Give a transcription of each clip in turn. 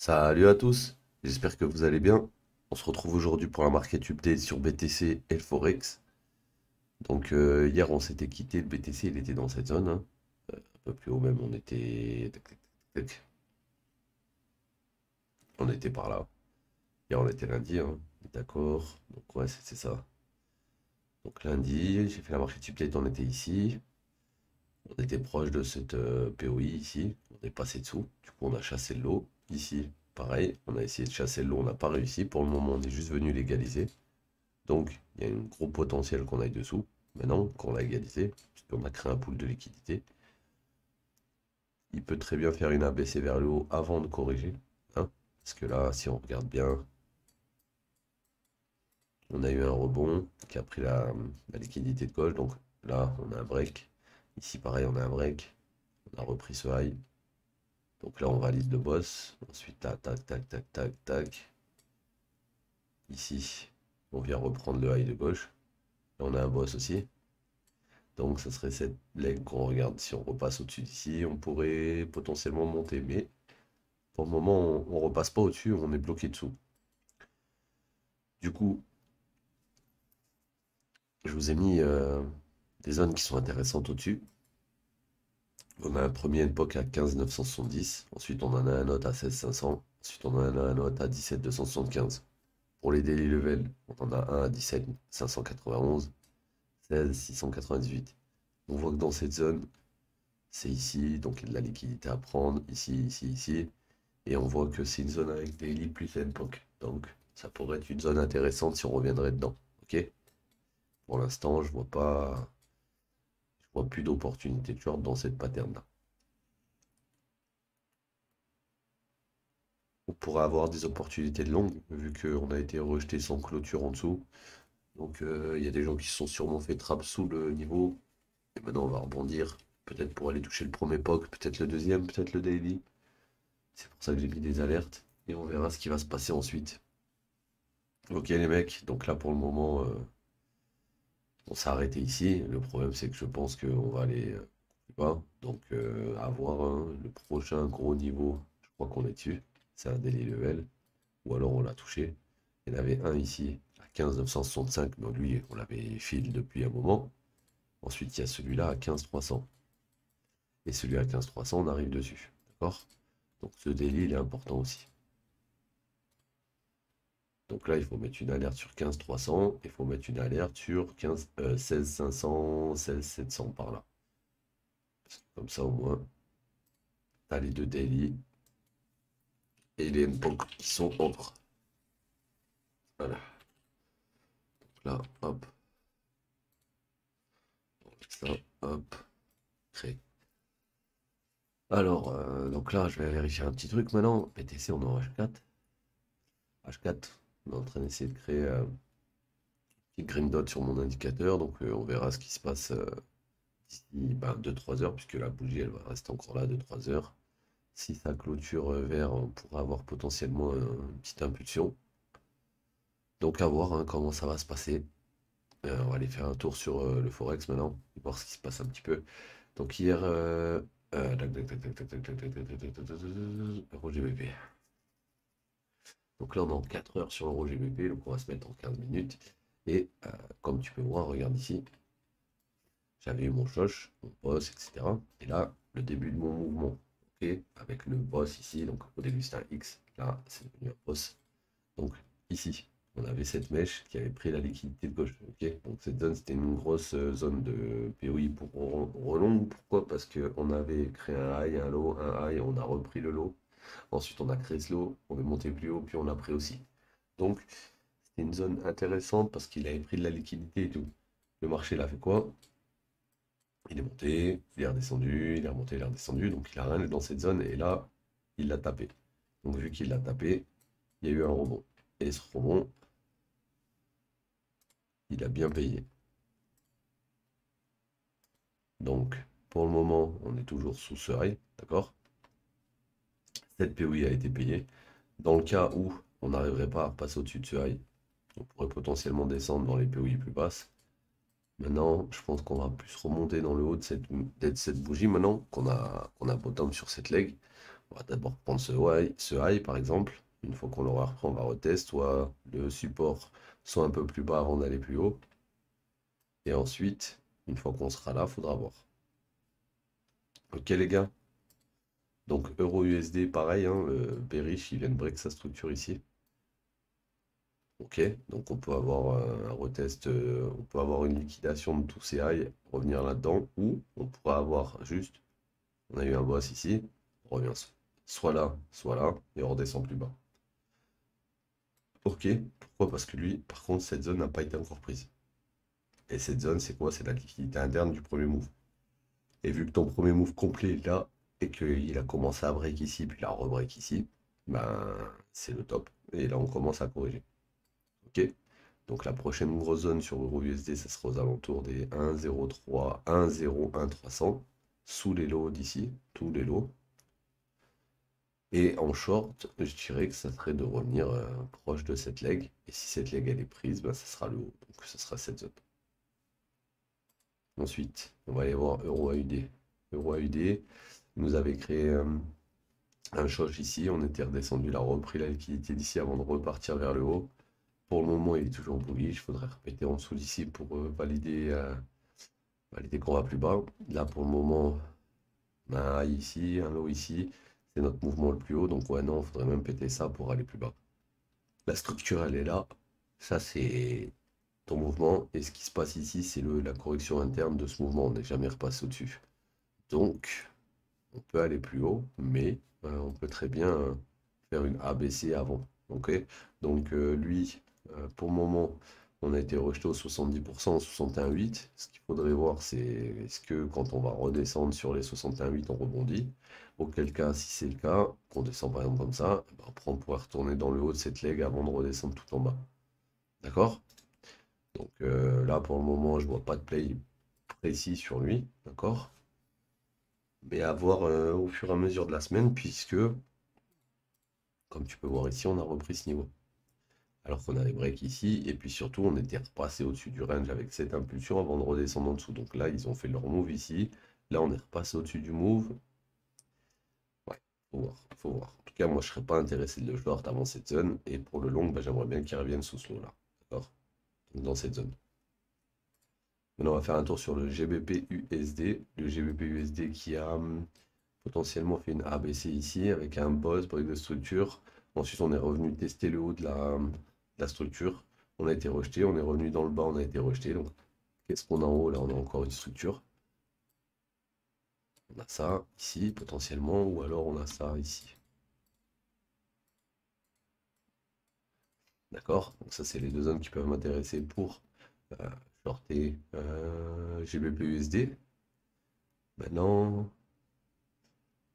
Salut à tous, j'espère que vous allez bien. On se retrouve aujourd'hui pour un market update sur BTC et le Forex. Donc hier on s'était quitté, le BTC il était dans cette zone, hein. Un peu plus haut même, on était... tac, tac, tac, tac. On était par là. Hier on était lundi, hein. D'accord, donc ouais c'est ça. Donc lundi, j'ai fait la market update, on était ici. On était proche de cette POI ici, on est passé dessous. Du coup on a chassé le lot. Ici, pareil, on a essayé de chasser le lot, on n'a pas réussi. Pour le moment on est juste venu légaliser. Donc, il y a un gros potentiel qu'on aille dessous. Maintenant, qu'on l'a égalisé, puisqu'on a créé un pool de liquidité, il peut très bien faire une abaissée vers le haut avant de corriger, hein. Parce que là, si on regarde bien, on a eu un rebond qui a pris la liquidité de gauche. Donc là, on a un break. Ici, pareil, on a un break. On a repris ce high. Donc là, on valide le boss. Ensuite, tac, tac, tac, tac, tac, tac. Ici, on vient reprendre le high de gauche. Là, on a un boss aussi. Donc ça serait cette leg qu'on regarde. Si on repasse au-dessus d'ici, on pourrait potentiellement monter. Mais pour le moment, on repasse pas au-dessus, on est bloqué dessous. Du coup, je vous ai mis des zones qui sont intéressantes au-dessus. On a un premier époque à 15 970. Ensuite, on en a un autre à 16 500. Ensuite, on en a un autre à 17 275. Pour les daily level, on en a un à 17 591. 16 698. On voit que dans cette zone, c'est ici, donc il y a de la liquidité à prendre, ici, ici, ici. Et on voit que c'est une zone avec daily plus endpoint. Donc ça pourrait être une zone intéressante si on reviendrait dedans. Ok? Pour l'instant, je vois plus d'opportunités de short dans cette pattern-là. On pourrait avoir des opportunités de longue, vu qu'on a été rejeté sans clôture en dessous. Donc il y a des gens qui se sont sûrement fait trap sous le niveau. Et maintenant on va rebondir. Peut-être pour aller toucher le premier POC, peut-être le deuxième, peut-être le daily. C'est pour ça que j'ai mis des alertes. Et on verra ce qui va se passer ensuite. Ok les mecs, donc là pour le moment, on s'est arrêté ici. Le problème c'est que je pense qu'on va aller plus bas. Donc à voir, hein. Le prochain gros niveau, je crois qu'on est dessus. C'est un daily level. Ou alors on l'a touché. Il y en avait un ici à 15 965, mais lui on l'avait fil depuis un moment. Ensuite il y a celui-là à 15 300. Et celui à 15 300, on arrive dessus. D'accord? Donc ce daily il est important aussi. Donc là, il faut mettre une alerte sur 15 300, il faut mettre une alerte sur 16 500, 16 700 par là. Comme ça, au moins, t'as les deux daily et les endpoints qui sont entre. Voilà. Donc là, hop, ça, hop, créé. Alors, donc là, je vais vérifier un petit truc maintenant. BTC, on est en H4. H4, on est en train d'essayer de créer un petit green dot sur mon indicateur. Donc, on verra ce qui se passe d'ici 2-3 heures, puisque la bougie, elle va rester encore là 2-3 heures. Si ça clôture vert, on pourra avoir potentiellement une petite impulsion. Donc à voir, hein, comment ça va se passer. On va aller faire un tour sur le Forex maintenant, voir ce qui se passe un petit peu. Donc hier, tac, tac, tac, tac, tac, tac, tac, tac, tac, tac, tac, tac, tac, tac, Euro GBP. Donc là on est en 4 heures sur l'Euro GBP, donc on va se mettre en 15 minutes. Et comme tu peux voir, regarde ici, j'avais eu mon choche, mon boss, etc. Et là, le début de mon mouvement. Ok, avec le boss ici, donc au début c'était un X, là c'est devenu un boss. Donc ici, on avait cette mèche qui avait pris la liquidité de gauche. Ok, donc cette zone c'était une grosse zone de POI pour relong. Pourquoi? Parce qu'on avait créé un high, un low, un high, on a repris le low. Ensuite on a créé ce low, on est monté plus haut, puis on a pris aussi. Donc c'était une zone intéressante parce qu'il avait pris de la liquidité et tout. Le marché l'a fait quoi? Il est monté, il est redescendu, il est remonté, il est redescendu, donc il a rien dans cette zone, et là, il l'a tapé. Donc vu qu'il l'a tapé, il y a eu un rebond. Et ce rebond, il a bien payé. Donc, pour le moment, on est toujours sous ce high, d'accord? Cette POI a été payée. Dans le cas où on n'arriverait pas à passer au-dessus de ce high, on pourrait potentiellement descendre dans les POI plus basses. Maintenant, je pense qu'on va plus remonter dans le haut de cette bougie maintenant qu'on a bottom sur cette leg. On va d'abord prendre ce high, par exemple. Une fois qu'on l'aura repris, on va retester, soit le support soit un peu plus bas avant d'aller plus haut. Et ensuite, une fois qu'on sera là, il faudra voir. Ok les gars? Donc euro USD, pareil, hein, le bearish, il vient de break sa structure ici. Ok, donc on peut avoir un retest, on peut avoir une liquidation de tous ces highs, revenir là-dedans, ou on pourra avoir juste, on a eu un boss ici, on revient soit là, et on redescend plus bas. Ok, pourquoi? Parce que lui, par contre, cette zone n'a pas été encore prise. Et cette zone, c'est quoi? C'est la liquidité interne du premier move. Et vu que ton premier move complet est là, et qu'il a commencé à break ici, puis il a rebreak ici, ben c'est le top. Et là, on commence à corriger. Ok? Donc la prochaine grosse zone sur Euro USD, ça sera aux alentours des 1,03, 1,01 300, sous les lots d'ici, tous les lots. Et en short, je dirais que ça serait de revenir proche de cette leg. Et si cette leg elle est prise, ben, ça sera le haut. Donc ça sera cette zone. Ensuite, on va aller voir Euro AUD. Euro AUD nous avait créé un choc ici. On était redescendu, il a repris la liquidité d'ici avant de repartir vers le haut. Pour le moment, il est toujours bullish. Il faudrait répéter en dessous d'ici pour valider qu'on va plus bas. Là, pour le moment, on a un high ici, un low ici. C'est notre mouvement le plus haut. Donc, ouais, non, il faudrait même péter ça pour aller plus bas. La structure, elle est là. Ça, c'est ton mouvement. Et ce qui se passe ici, c'est la correction interne de ce mouvement. On n'est jamais repassé au-dessus. Donc, on peut aller plus haut, mais on peut très bien faire une ABC avant. Ok? Donc, lui, pour le moment, on a été rejeté au 70%, 61,8. Ce qu'il faudrait voir, c'est est-ce que quand on va redescendre sur les 61,8, on rebondit. Auquel cas, si c'est le cas, qu'on descend par exemple comme ça, ben après on pourrait retourner dans le haut de cette leg avant de redescendre tout en bas. D'accord? Donc là, pour le moment, je vois pas de play précis sur lui. D'accord? Mais à voir au fur et à mesure de la semaine, puisque, comme tu peux voir ici, on a repris ce niveau. Alors qu'on a des breaks ici, et puis surtout, on était repassé au-dessus du range avec cette impulsion avant de redescendre en dessous. Donc là, ils ont fait leur move ici. Là, on est repassé au-dessus du move. Ouais, faut voir, faut voir. En tout cas, moi, je serais pas intéressé de le short avant cette zone. Et pour le long, bah, j'aimerais bien qu'il revienne sous ce lot-là. D'accord? Donc dans cette zone. Maintenant, on va faire un tour sur le GBP USD. Le GBP USD qui a potentiellement fait une ABC ici avec un boss, break de structure. Ensuite, on est revenu tester le haut de la structure. On a été rejeté, on est revenu dans le bas, on a été rejeté. Donc, qu'est-ce qu'on a en haut? Là, on a encore une structure. On a ça ici, potentiellement, ou alors on a ça ici. D'accord? Donc, ça, c'est les deux zones qui peuvent m'intéresser pour euh, shorter GBP USD. Maintenant,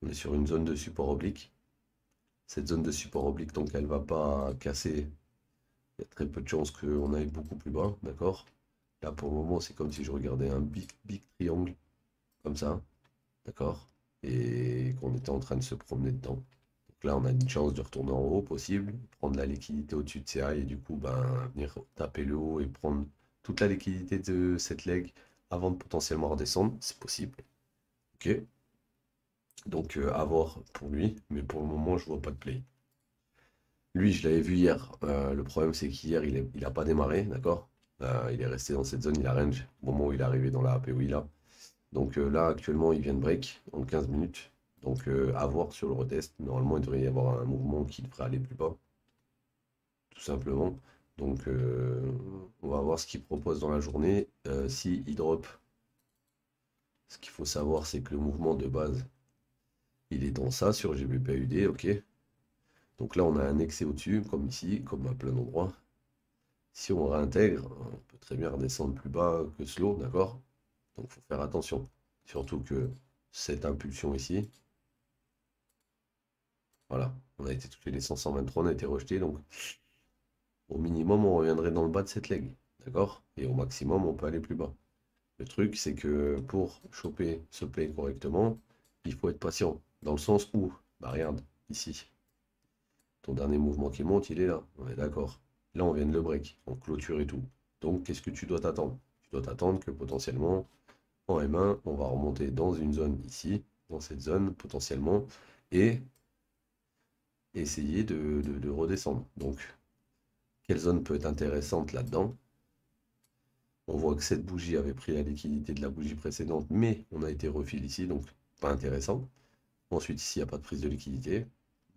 on est sur une zone de support oblique. Cette zone de support oblique, donc, elle ne va pas casser. Il y a très peu de chances qu'on aille beaucoup plus bas, d'accord? Là, pour le moment, c'est comme si je regardais un big triangle, comme ça, d'accord? Et qu'on était en train de se promener dedans. Donc là, on a une chance de retourner en haut, possible, prendre la liquidité au-dessus de ces highs et du coup, ben, venir taper le haut et prendre toute la liquidité de cette leg avant de potentiellement redescendre, c'est possible. Ok? Donc, à voir pour lui, mais pour le moment, je vois pas de play. Lui, je l'avais vu hier. Le problème, c'est qu'hier, il a pas démarré, d'accord? Il est resté dans cette zone, il a range au moment où il est arrivé dans la APOI là. Donc là, actuellement, il vient de break en 15 minutes. Donc à voir sur le retest. Normalement, il devrait y avoir un mouvement qui devrait aller plus bas, tout simplement. Donc on va voir ce qu'il propose dans la journée. Si il drop, ce qu'il faut savoir, c'est que le mouvement de base, il est dans ça sur GBPUD, ok? Donc là, on a un excès au-dessus, comme ici, comme à plein d'endroits. Si on réintègre, on peut très bien redescendre plus bas que ce lot, d'accord? Donc il faut faire attention. Surtout que cette impulsion ici, voilà, on a été touché les 123, on a été rejeté, donc au minimum on reviendrait dans le bas de cette leg, d'accord? Et au maximum on peut aller plus bas. Le truc c'est que pour choper ce play correctement, il faut être patient. Dans le sens où, bah regarde, ici, ton dernier mouvement qui monte, il est là, on est d'accord. Là on vient de le break, on clôture et tout. Donc qu'est-ce que tu dois t'attendre? Tu dois t'attendre que potentiellement en M1, on va remonter dans une zone ici, dans cette zone potentiellement, et essayer de redescendre. Donc, quelle zone peut être intéressante là-dedans? On voit que cette bougie avait pris la liquidité de la bougie précédente, mais on a été refil ici, donc pas intéressant. Ensuite, ici, il n'y a pas de prise de liquidité.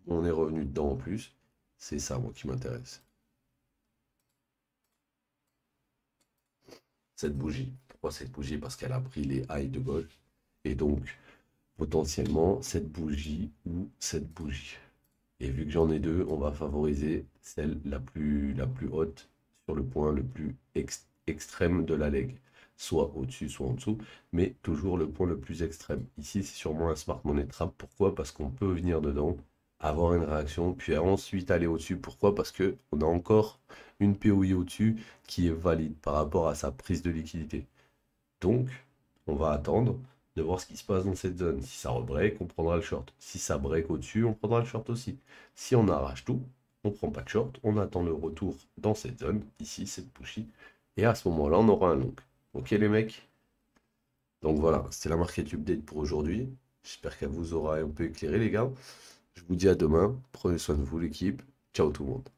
On est revenu dedans en plus. C'est ça, moi, qui m'intéresse. Cette bougie. Pourquoi cette bougie? Parce qu'elle a pris les highs de gauche. Et donc, potentiellement, cette bougie ou cette bougie. Et vu que j'en ai deux, on va favoriser celle la plus haute sur le point le plus extrême de la leg. Soit au-dessus, soit en dessous, mais toujours le point le plus extrême. Ici, c'est sûrement un smart money trap. Pourquoi? Parce qu'on peut venir dedans, avoir une réaction, puis ensuite aller au-dessus. Pourquoi? Parce que on a encore une POI au-dessus qui est valide par rapport à sa prise de liquidité. Donc, on va attendre de voir ce qui se passe dans cette zone. Si ça rebreak, on prendra le short. Si ça break au-dessus, on prendra le short aussi. Si on arrache tout, on prend pas de short, on attend le retour dans cette zone, ici, cette pushy, et à ce moment-là, on aura un long. Ok les mecs? Donc voilà, c'était la market update pour aujourd'hui. J'espère qu'elle vous aura un peu éclairé les gars. Je vous dis à demain, prenez soin de vous l'équipe. Ciao tout le monde.